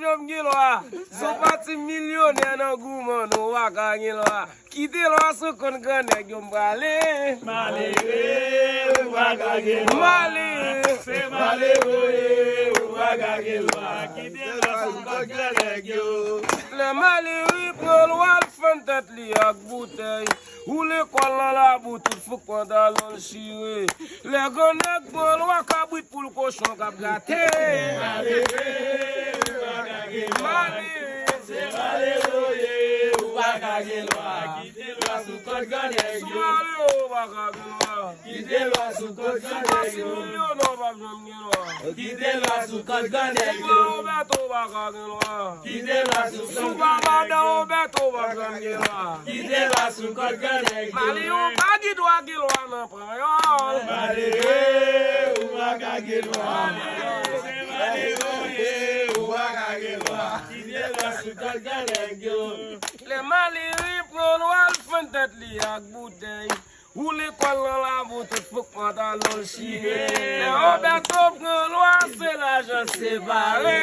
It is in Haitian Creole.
jom gilwa. Son parti millionnaire dans gourmand no wa ka gilwa. Quitter lo so kon gane jom balé. Malheureux, wa ka gilwa. Malé, c'est malheureux, wa ka gilwa. Quitter lo so kon gane yo. le malheureux prend loi fantat li ak bouteille. Ou l'école dans la boutique faut qu'on dans le chiré. Les gonnecs prend loi cabrit pour le cochon cap gâté. C'est malheureux, wa ka gilwa. Quitter lo so kon gane yo. Quitter lo so kon gane yo. Quitter lo so kon gane yo. Quitter lo so kon gane yo. Quitter lo so kon gane yo. Malheureux, wa ka gilwa. C'est malheureux, wa ka gilwa. Quitter lo so kon gane yo. Les malheureux prennent loi fantat li ak bouteille. Ou l'école dans la boutique faut qu'on dans le chiré. Les Roberto prend loi c'est l'argent séparé.